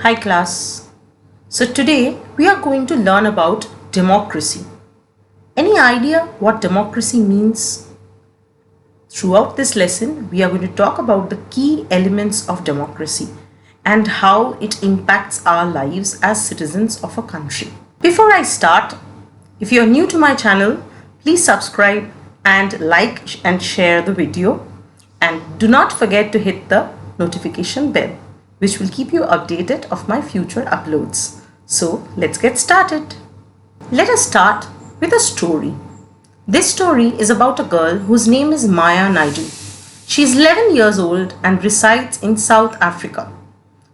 Hi class. So today we are going to learn about democracy. Any idea what democracy means? Throughout this lesson, we are going to talk about the key elements of democracy and how it impacts our lives as citizens of a country. Before I start, if you are new to my channel, please subscribe and like and share the video, and do not forget to hit the notification bell, which will keep you updated of my future uploads. So let's get started. Let us start with a story. This story is about a girl whose name is Maya Naidu. She is 11 years old and resides in South Africa,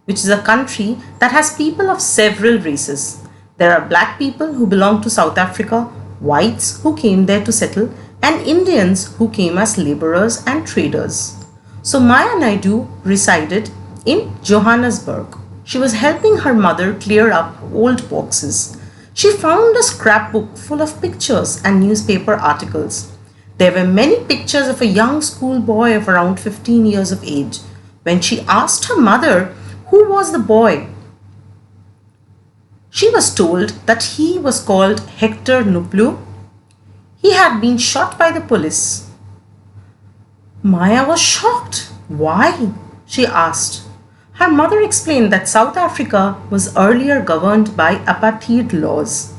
which is a country that has people of several races. There are black people who belong to South Africa, whites who came there to settle, and Indians who came as laborers and traders. So Maya Naidu resided in Johannesburg. She was helping her mother clear up old boxes. She found a scrapbook full of pictures and newspaper articles. There were many pictures of a young schoolboy of around 15 years of age. When she asked her mother who was the boy, she was told that he was called Hector Nuplu. He had been shot by the police. Maya was shocked. Why? She asked. Her mother explained that South Africa was earlier governed by apartheid laws.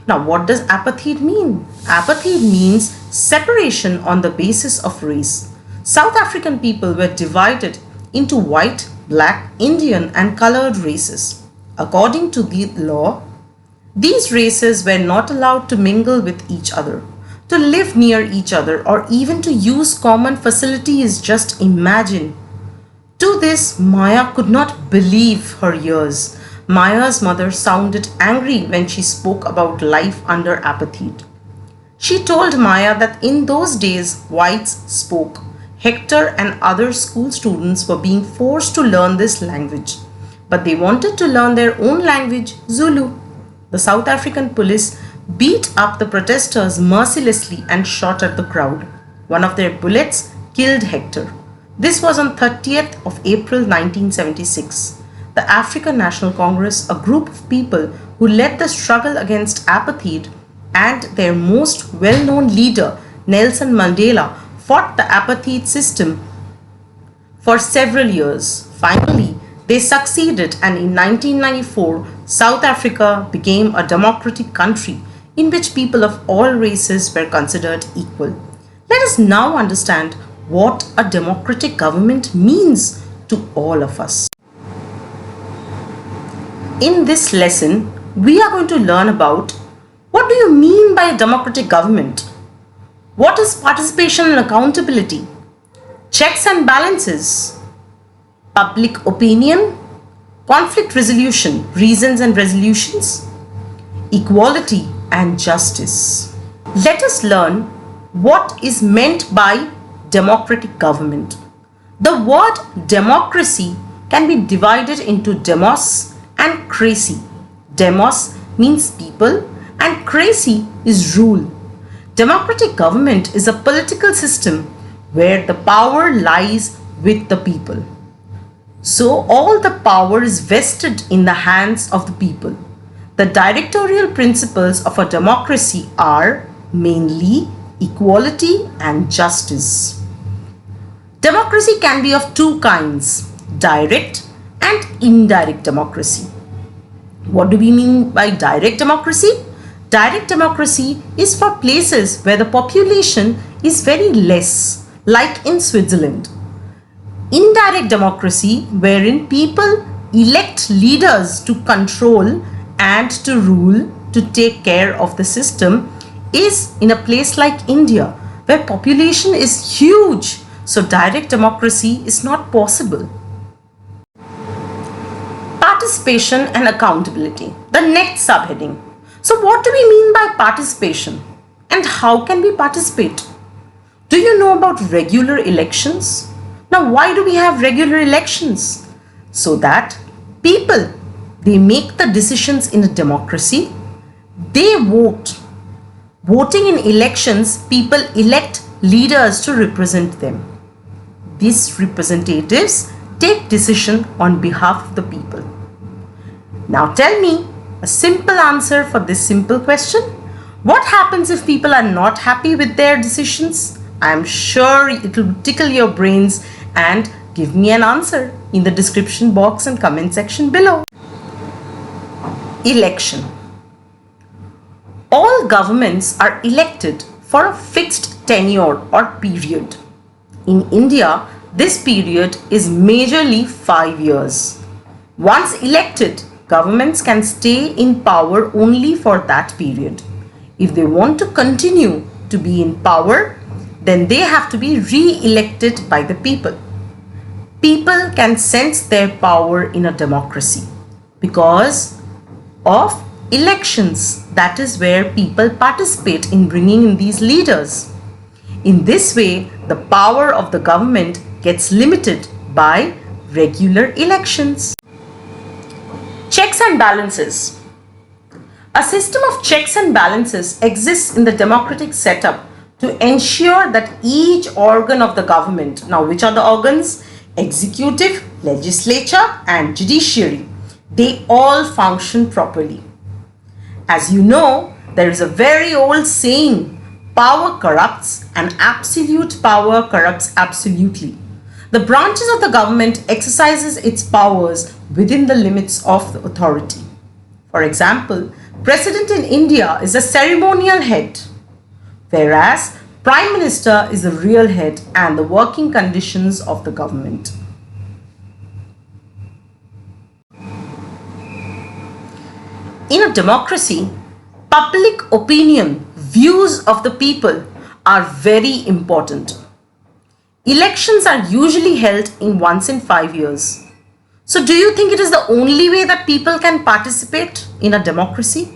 Now, what does apartheid mean? Apartheid means separation on the basis of race. South African people were divided into white, black, Indian and colored races. According to the law, these races were not allowed to mingle with each other, to live near each other, or even to use common facilities. Just imagine. To this, Maya could not believe her ears. Maya's mother sounded angry when she spoke about life under apartheid. She told Maya that in those days, whites spoke. Hector and other school students were being forced to learn this language, but they wanted to learn their own language, Zulu. The South African police beat up the protesters mercilessly and shot at the crowd. One of their bullets killed Hector. This was on 30th of April 1976. The African National Congress, a group of people who led the struggle against apartheid, and their most well-known leader, Nelson Mandela, fought the apartheid system for several years. Finally, they succeeded, and in 1994, South Africa became a democratic country in which people of all races were considered equal. Let us now understand what a democratic government means to all of us. In this lesson, we are going to learn about what do you mean by a democratic government? What is participation and accountability? Checks and balances? Public opinion? Conflict resolution, reasons and resolutions? Equality and justice. Let us learn what is meant by democratic government. The word democracy can be divided into demos and cracy. Demos means people and cracy is rule. Democratic government is a political system where the power lies with the people. So all the power is vested in the hands of the people. The directorial principles of a democracy are mainly equality and justice. Democracy can be of two kinds, direct and indirect democracy. What do we mean by direct democracy? Direct democracy is for places where the population is very less, like in Switzerland. Indirect democracy, wherein people elect leaders to control and to rule, to take care of the system, is in a place like India, where population is huge. So direct democracy is not possible. Participation and accountability, the next subheading. So what do we mean by participation and how can we participate? Do you know about regular elections? Now, why do we have regular elections? So that people, they make the decisions in a democracy. They vote. Voting in elections, people elect leaders to represent them. These representatives take decision on behalf of the people. Now tell me a simple answer for this simple question. What happens if people are not happy with their decisions? I am sure it will tickle your brains, and give me an answer in the description box and comment section below. Election. All governments are elected for a fixed tenure or period. In India, this period is majorly 5 years. Once elected, governments can stay in power only for that period. If they want to continue to be in power, then they have to be re-elected by the people. People can sense their power in a democracy because of elections. That is where people participate in bringing in these leaders. In this way, the power of the government gets limited by regular elections. Checks and balances. A system of checks and balances exists in the democratic setup to ensure that each organ of the government, now which are the organs? Executive, legislature and judiciary, they all function properly. As you know, there is a very old saying, power corrupts and absolute power corrupts absolutely. The branches of the government exercises its powers within the limits of the authority. For example, President in India is a ceremonial head, whereas Prime Minister is the real head and the working conditions of the government. In a democracy, public opinion, views of the people are very important. Elections are usually held once in 5 years. So do you think it is the only way that people can participate in a democracy?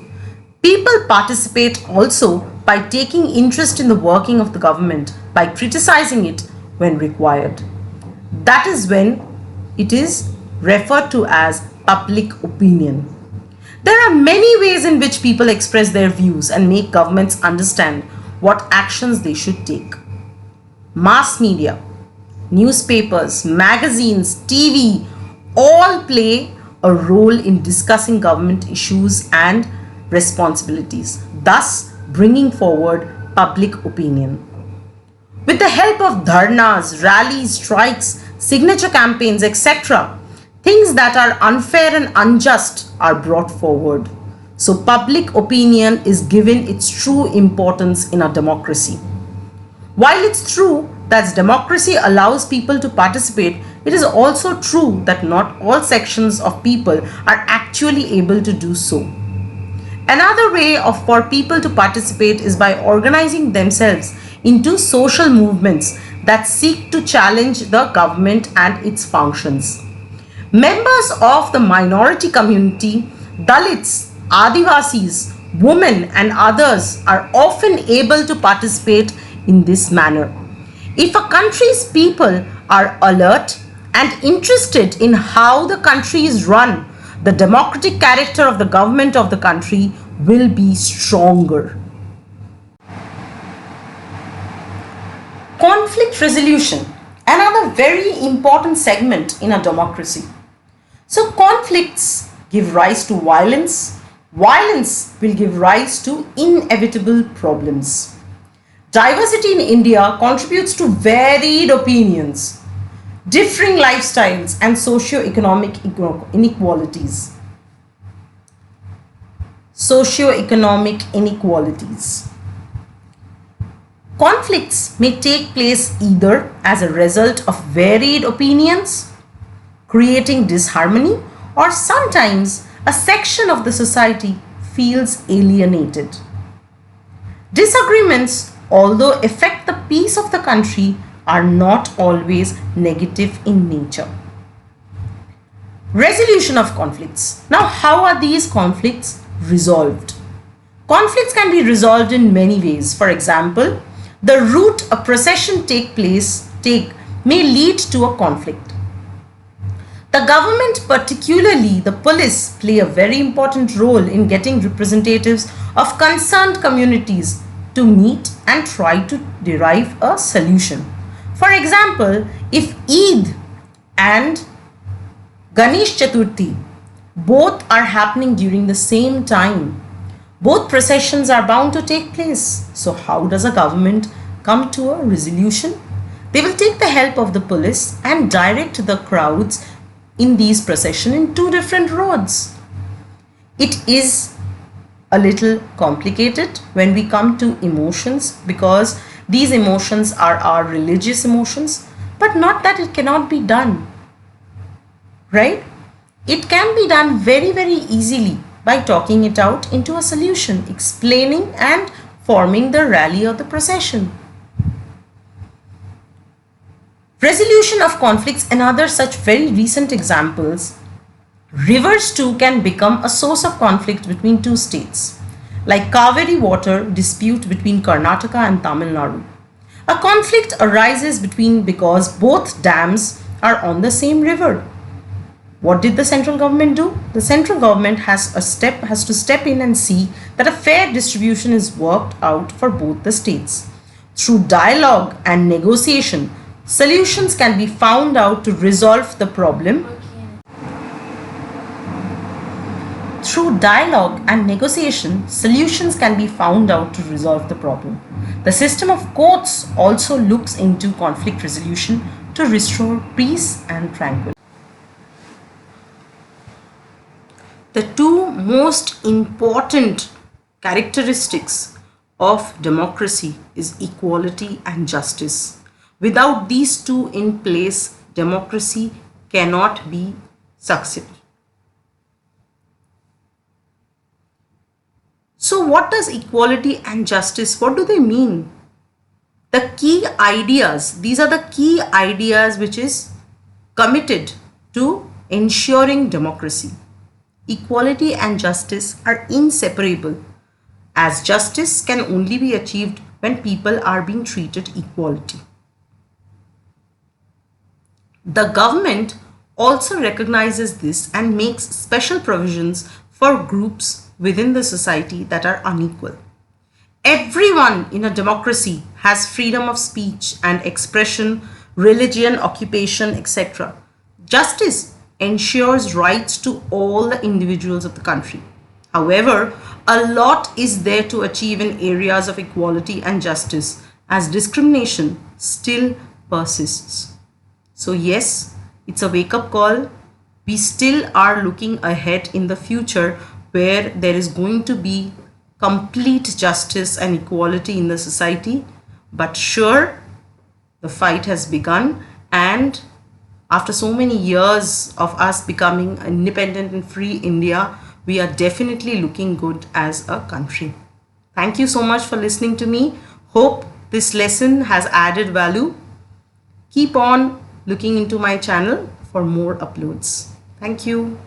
People participate also by taking interest in the working of the government, by criticizing it when required. That is when it is referred to as public opinion. There are many ways in which people express their views and make governments understand what actions they should take. Mass media, newspapers, magazines, TV, all play a role in discussing government issues and responsibilities, thus bringing forward public opinion. With the help of dharnas, rallies, strikes, signature campaigns, etc., things that are unfair and unjust are brought forward. So public opinion is given its true importance in a democracy. While it's true that democracy allows people to participate, it is also true that not all sections of people are actually able to do so. Another way for people to participate is by organizing themselves into social movements that seek to challenge the government and its functions. Members of the minority community, Dalits, Adivasis, women and others are often able to participate in this manner. If a country's people are alert and interested in how the country is run, the democratic character of the government of the country will be stronger. Conflict resolution, another very important segment in a democracy. So conflicts give rise to violence. Violence will give rise to inevitable problems. Diversity in India contributes to varied opinions, differing lifestyles and socio-economic inequalities. Socio-economic inequalities. Conflicts may take place either as a result of varied opinions, creating disharmony, or sometimes a section of the society feels alienated. Disagreements, although affect the peace of the country, are not always negative in nature. Resolution of conflicts. Now, how are these conflicts resolved? Conflicts can be resolved in many ways. For example, the route a procession may lead to a conflict. The government, particularly the police, play a very important role in getting representatives of concerned communities to meet and try to derive a solution. For example, if Eid and Ganesh Chaturthi, Both are happening during the same time. Both processions are bound to take place. So how does a government come to a resolution? They will take the help of the police and direct the crowds in these procession in two different roads. It is a little complicated when we come to emotions, because these emotions are our religious emotions, but not that it cannot be done, right? It can be done very, very easily by talking it out into a solution, explaining and forming the rally or the procession. Resolution of conflicts and other such very recent examples. Rivers too can become a source of conflict between two states, like Kaveri water dispute between Karnataka and Tamil Nadu. A conflict arises because both dams are on the same river. What did the central government do? The central government has to step in and see that a fair distribution is worked out for both the states. Through dialogue and negotiation, solutions can be found out to resolve the problem. Through dialogue and negotiation, solutions can be found out to resolve the problem. The system of courts also looks into conflict resolution to restore peace and tranquility. The two most important characteristics of democracy is equality and justice. Without these two in place, democracy cannot be successful. So what does equality and justice, what do they mean? The key ideas, these are the key ideas which is committed to ensuring democracy. Equality and justice are inseparable, as justice can only be achieved when people are being treated equally. The government also recognizes this and makes special provisions for groups within the society that are unequal. Everyone in a democracy has freedom of speech and expression, religion, occupation, etc. Justice ensures rights to all the individuals of the country. However, a lot is there to achieve in areas of equality and justice, as discrimination still persists. So yes, it's a wake-up call. We still are looking ahead in the future where there is going to be complete justice and equality in the society. But sure, the fight has begun, and after so many years of us becoming independent and free India, we are definitely looking good as a country. Thank you so much for listening to me. Hope this lesson has added value. Keep on looking into my channel for more uploads. Thank you.